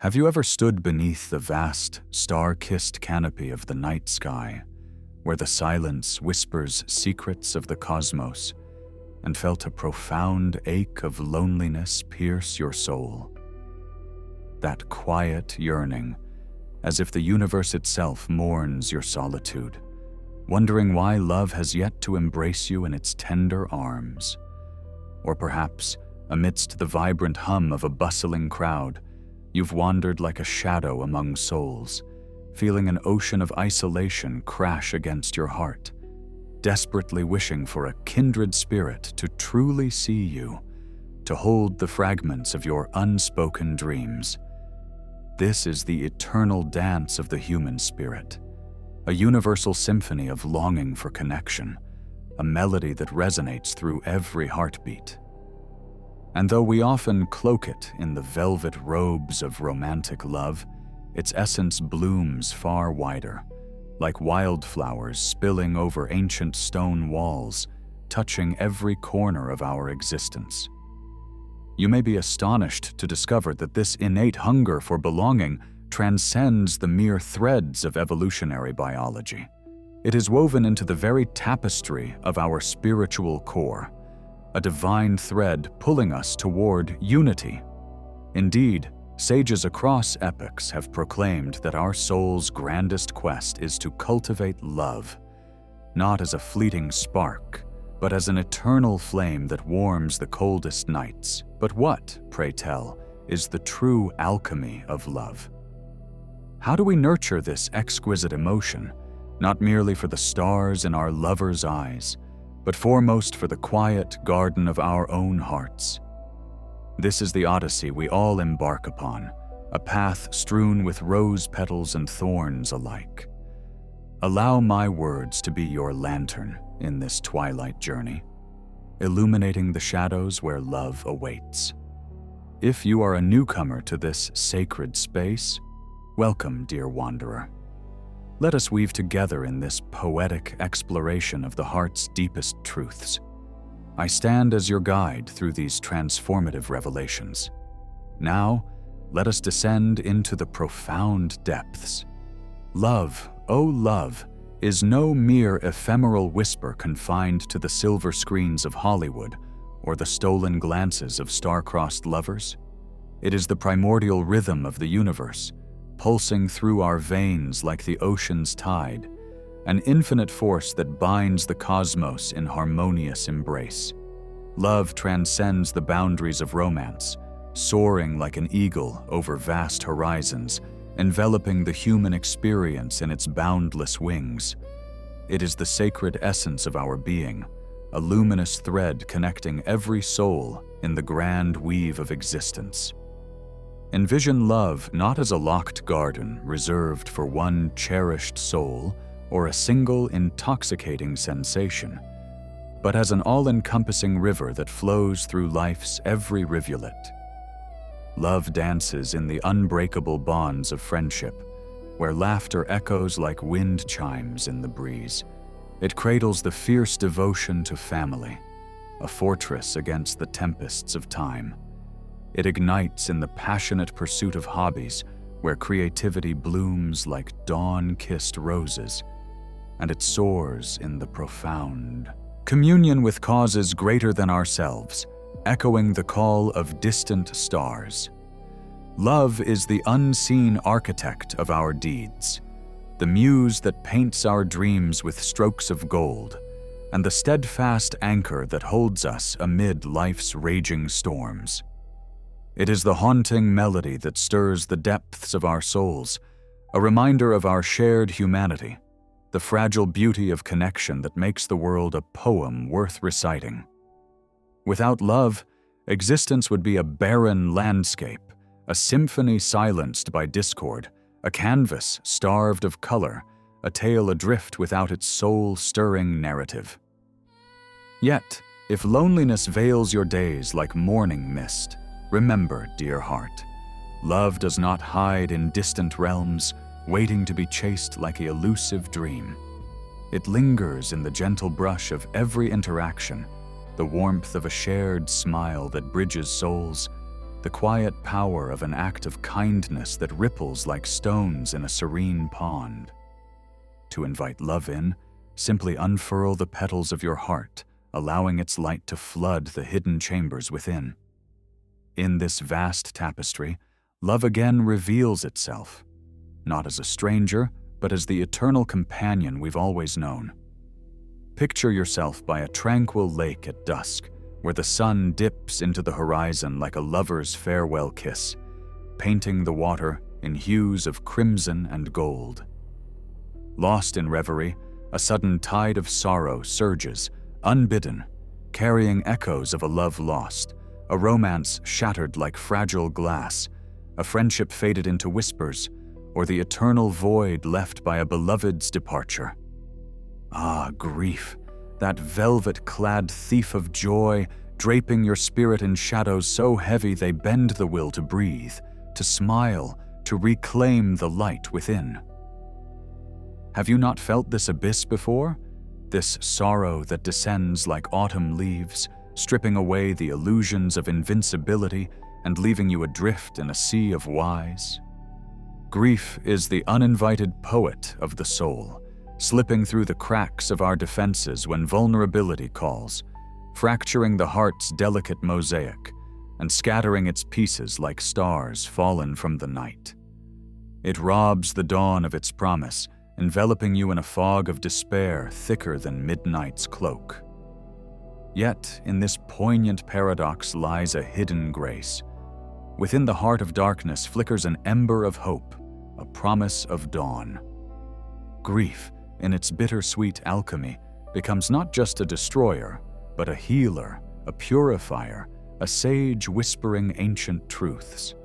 Have you ever stood beneath the vast, star-kissed canopy of the night sky, where the silence whispers secrets of the cosmos, and felt a profound ache of loneliness pierce your soul? That quiet yearning, as if the universe itself mourns your solitude, wondering why love has yet to embrace you in its tender arms. Or perhaps, amidst the vibrant hum of a bustling crowd, you've wandered like a shadow among souls, feeling an ocean of isolation crash against your heart, desperately wishing for a kindred spirit to truly see you, to hold the fragments of your unspoken dreams. This is the eternal dance of the human spirit, a universal symphony of longing for connection, a melody that resonates through every heartbeat. And though we often cloak it in the velvet robes of romantic love, its essence blooms far wider, like wildflowers spilling over ancient stone walls, touching every corner of our existence. You may be astonished to discover that this innate hunger for belonging transcends the mere threads of evolutionary biology. It is woven into the very tapestry of our spiritual core, a divine thread pulling us toward unity. Indeed, sages across epochs have proclaimed that our soul's grandest quest is to cultivate love, not as a fleeting spark, but as an eternal flame that warms the coldest nights. But what, pray tell, is the true alchemy of love? How do we nurture this exquisite emotion, not merely for the stars in our lovers' eyes, but foremost for the quiet garden of our own hearts? This is the odyssey we all embark upon, a path strewn with rose petals and thorns alike. Allow my words to be your lantern in this twilight journey, illuminating the shadows where love awaits. If you are a newcomer to this sacred space, welcome, dear wanderer. Let us weave together in this poetic exploration of the heart's deepest truths. I stand as your guide through these transformative revelations. Now, let us descend into the profound depths. Love, oh love, is no mere ephemeral whisper confined to the silver screens of Hollywood or the stolen glances of star-crossed lovers. It is the primordial rhythm of the universe, pulsing through our veins like the ocean's tide, an infinite force that binds the cosmos in harmonious embrace. Love transcends the boundaries of romance, soaring like an eagle over vast horizons, enveloping the human experience in its boundless wings. It is the sacred essence of our being, a luminous thread connecting every soul in the grand weave of existence. Envision love not as a locked garden reserved for one cherished soul or a single intoxicating sensation, but as an all-encompassing river that flows through life's every rivulet. Love dances in the unbreakable bonds of friendship, where laughter echoes like wind chimes in the breeze. It cradles the fierce devotion to family, a fortress against the tempests of time. It ignites in the passionate pursuit of hobbies, where creativity blooms like dawn-kissed roses, and it soars in the profound communion with causes greater than ourselves, echoing the call of distant stars. Love is the unseen architect of our deeds, the muse that paints our dreams with strokes of gold, and the steadfast anchor that holds us amid life's raging storms. It is the haunting melody that stirs the depths of our souls, a reminder of our shared humanity, the fragile beauty of connection that makes the world a poem worth reciting. Without love, existence would be a barren landscape, a symphony silenced by discord, a canvas starved of color, a tale adrift without its soul-stirring narrative. Yet, if loneliness veils your days like morning mist, remember, dear heart, love does not hide in distant realms, waiting to be chased like an elusive dream. It lingers in the gentle brush of every interaction, the warmth of a shared smile that bridges souls, the quiet power of an act of kindness that ripples like stones in a serene pond. To invite love in, simply unfurl the petals of your heart, allowing its light to flood the hidden chambers within. In this vast tapestry, love again reveals itself, not as a stranger, but as the eternal companion we've always known. Picture yourself by a tranquil lake at dusk, where the sun dips into the horizon like a lover's farewell kiss, painting the water in hues of crimson and gold. Lost in reverie, a sudden tide of sorrow surges, unbidden, carrying echoes of a love lost, a romance shattered like fragile glass, a friendship faded into whispers, or the eternal void left by a beloved's departure. Ah, grief, that velvet-clad thief of joy, draping your spirit in shadows so heavy they bend the will to breathe, to smile, to reclaim the light within. Have you not felt this abyss before? This sorrow that descends like autumn leaves, stripping away the illusions of invincibility and leaving you adrift in a sea of whys? Grief is the uninvited poet of the soul, slipping through the cracks of our defenses when vulnerability calls, fracturing the heart's delicate mosaic and scattering its pieces like stars fallen from the night. It robs the dawn of its promise, enveloping you in a fog of despair thicker than midnight's cloak. Yet, in this poignant paradox lies a hidden grace. Within the heart of darkness flickers an ember of hope, a promise of dawn. Grief, in its bittersweet alchemy, becomes not just a destroyer, but a healer, a purifier, a sage whispering ancient truths.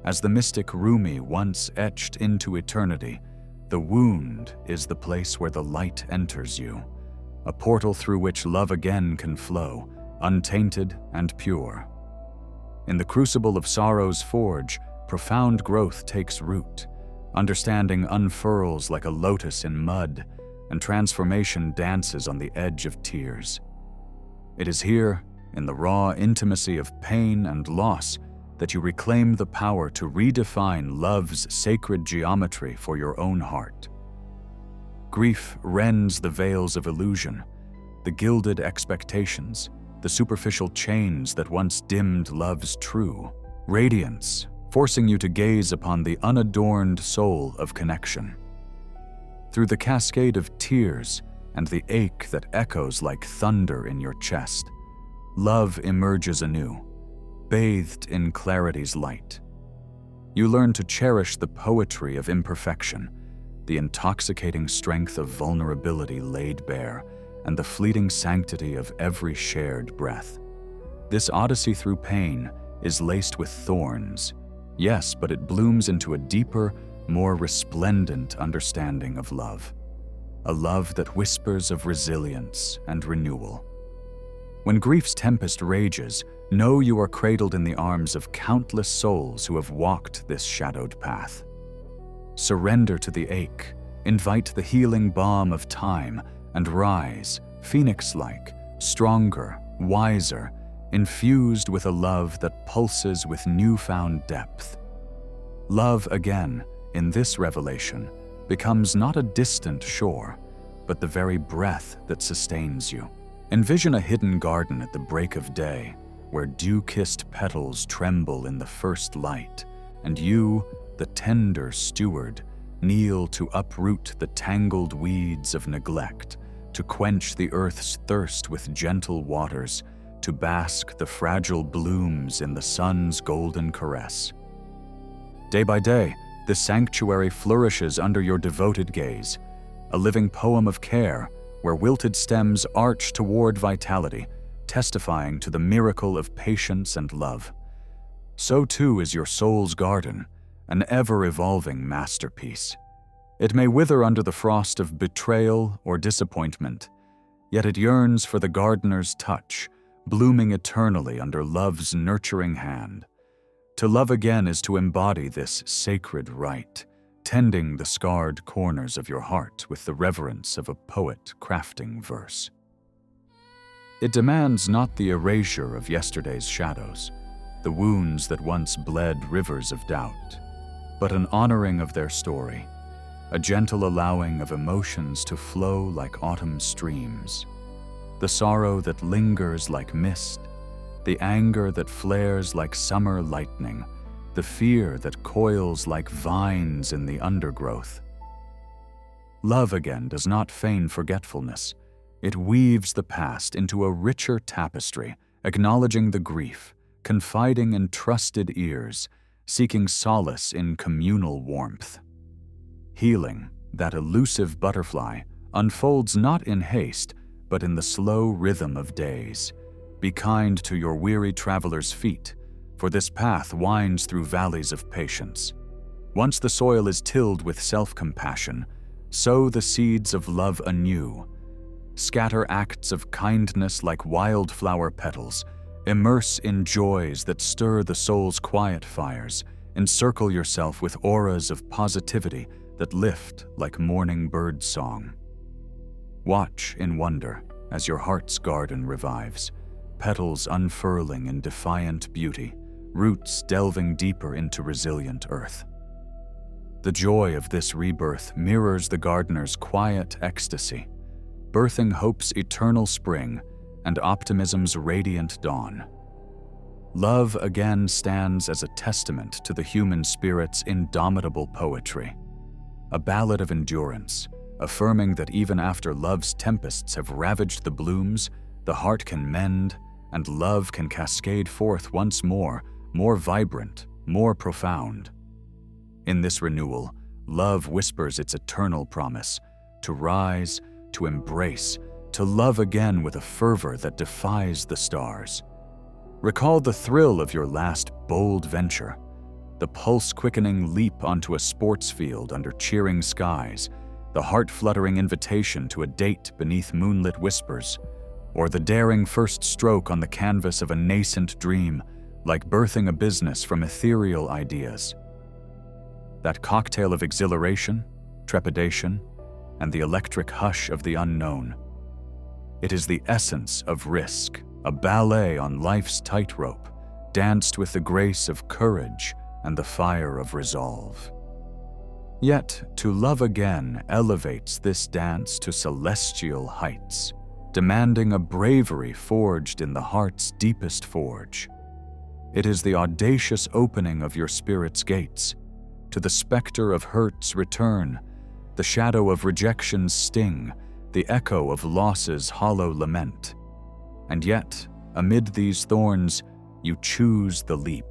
As the mystic Rumi once etched into eternity, the wound is the place where the light enters you, a portal through which love again can flow, untainted and pure. In the crucible of sorrow's forge, profound growth takes root. Understanding unfurls like a lotus in mud, and transformation dances on the edge of tears. It is here, in the raw intimacy of pain and loss, that you reclaim the power to redefine love's sacred geometry for your own heart. Grief rends the veils of illusion, the gilded expectations, the superficial chains that once dimmed love's true radiance, forcing you to gaze upon the unadorned soul of connection. Through the cascade of tears and the ache that echoes like thunder in your chest, love emerges anew, bathed in clarity's light. You learn to cherish the poetry of imperfection, the intoxicating strength of vulnerability laid bare, and the fleeting sanctity of every shared breath. This odyssey through pain is laced with thorns, yes, but it blooms into a deeper, more resplendent understanding of love. A love that whispers of resilience and renewal. When grief's tempest rages, know you are cradled in the arms of countless souls who have walked this shadowed path. Surrender to the ache, invite the healing balm of time, and rise, phoenix-like, stronger, wiser, infused with a love that pulses with newfound depth. Love again, in this revelation, becomes not a distant shore, but the very breath that sustains you. Envision a hidden garden at the break of day, where dew-kissed petals tremble in the first light, and you, the tender steward, kneel to uproot the tangled weeds of neglect, to quench the earth's thirst with gentle waters, to bask the fragile blooms in the sun's golden caress. Day by day, this sanctuary flourishes under your devoted gaze, a living poem of care where wilted stems arch toward vitality, testifying to the miracle of patience and love. So too is your soul's garden, an ever-evolving masterpiece. It may wither under the frost of betrayal or disappointment, yet it yearns for the gardener's touch, blooming eternally under love's nurturing hand. To love again is to embody this sacred rite, tending the scarred corners of your heart with the reverence of a poet crafting verse. It demands not the erasure of yesterday's shadows, the wounds that once bled rivers of doubt, but an honoring of their story, a gentle allowing of emotions to flow like autumn streams, the sorrow that lingers like mist, the anger that flares like summer lightning, the fear that coils like vines in the undergrowth. Love again does not feign forgetfulness. It weaves the past into a richer tapestry, acknowledging the grief, confiding in trusted ears, seeking solace in communal warmth. Healing, that elusive butterfly, unfolds not in haste, but in the slow rhythm of days. Be kind to your weary traveler's feet, for this path winds through valleys of patience. Once the soil is tilled with self-compassion, sow the seeds of love anew. Scatter acts of kindness like wildflower petals. Immerse in joys that stir the soul's quiet fires. Encircle yourself with auras of positivity that lift like morning bird song. Watch in wonder as your heart's garden revives, petals unfurling in defiant beauty, roots delving deeper into resilient earth. The joy of this rebirth mirrors the gardener's quiet ecstasy, birthing hope's eternal spring and optimism's radiant dawn. Love again stands as a testament to the human spirit's indomitable poetry, a ballad of endurance, affirming that even after love's tempests have ravaged the blooms, the heart can mend and love can cascade forth once more vibrant, more profound. In this renewal, love whispers its eternal promise to rise, to embrace, to love again with a fervor that defies the stars. Recall the thrill of your last bold venture, the pulse-quickening leap onto a sports field under cheering skies, the heart-fluttering invitation to a date beneath moonlit whispers, or the daring first stroke on the canvas of a nascent dream, like birthing a business from ethereal ideas. That cocktail of exhilaration, trepidation, and the electric hush of the unknown. It is the essence of risk, a ballet on life's tightrope, danced with the grace of courage and the fire of resolve. Yet, to love again elevates this dance to celestial heights, demanding a bravery forged in the heart's deepest forge. It is the audacious opening of your spirit's gates, to the specter of hurt's return, the shadow of rejection's sting, the echo of loss's hollow lament. And yet, amid these thorns, you choose the leap,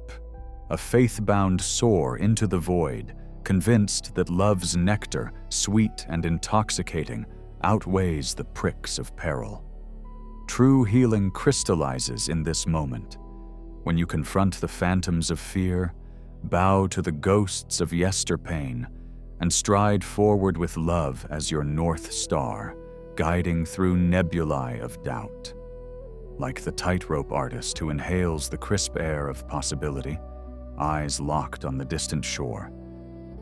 a faith-bound soar into the void, convinced that love's nectar, sweet and intoxicating, outweighs the pricks of peril. True healing crystallizes in this moment, when you confront the phantoms of fear, bow to the ghosts of yesterpain, and stride forward with love as your North Star, guiding through nebulae of doubt. Like the tightrope artist who inhales the crisp air of possibility, eyes locked on the distant shore,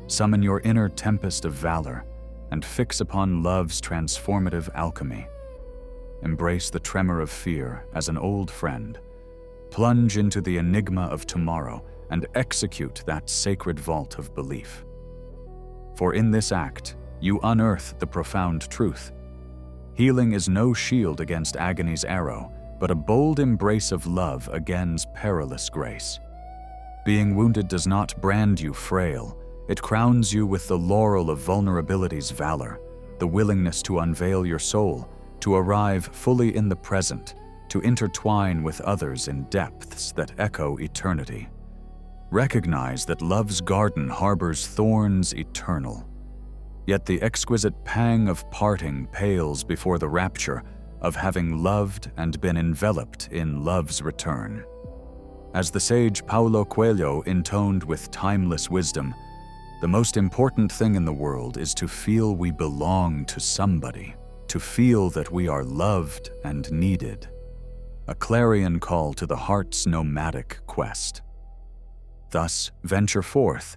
summon your inner tempest of valor and fix upon love's transformative alchemy. Embrace the tremor of fear as an old friend, plunge into the enigma of tomorrow, and execute that sacred vault of belief. For in this act, you unearth the profound truth. Healing is no shield against agony's arrow, but a bold embrace of love against perilous grace. Being wounded does not brand you frail. It crowns you with the laurel of vulnerability's valor, the willingness to unveil your soul, to arrive fully in the present, to intertwine with others in depths that echo eternity. Recognize that love's garden harbors thorns eternal. Yet the exquisite pang of parting pales before the rapture of having loved and been enveloped in love's return. As the sage Paulo Coelho intoned with timeless wisdom, the most important thing in the world is to feel we belong to somebody, to feel that we are loved and needed. A clarion call to the heart's nomadic quest. Thus, venture forth,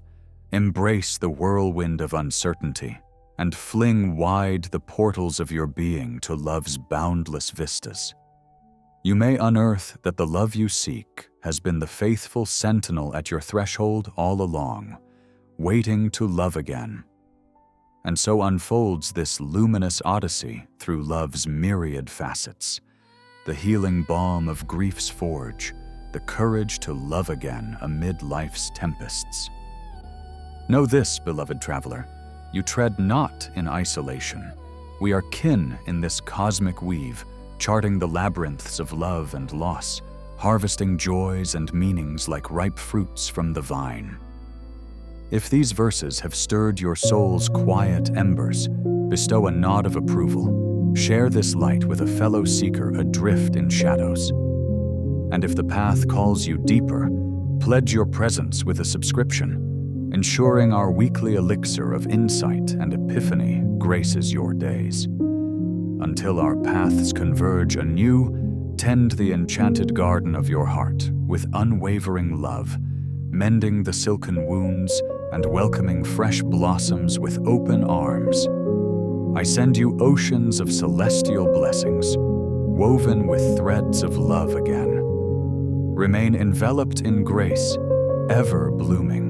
embrace the whirlwind of uncertainty, and fling wide the portals of your being to love's boundless vistas. You may unearth that the love you seek has been the faithful sentinel at your threshold all along, waiting to love again. And so unfolds this luminous odyssey through love's myriad facets, the healing balm of grief's forge, the courage to love again amid life's tempests. Know this, beloved traveler, you tread not in isolation. We are kin in this cosmic weave, charting the labyrinths of love and loss, harvesting joys and meanings like ripe fruits from the vine. If these verses have stirred your soul's quiet embers, bestow a nod of approval. Share this light with a fellow seeker adrift in shadows. And if the path calls you deeper, pledge your presence with a subscription, ensuring our weekly elixir of insight and epiphany graces your days. Until our paths converge anew, tend the enchanted garden of your heart with unwavering love, mending the silken wounds and welcoming fresh blossoms with open arms. I send you oceans of celestial blessings, woven with threads of love again. Remain enveloped in grace, ever blooming.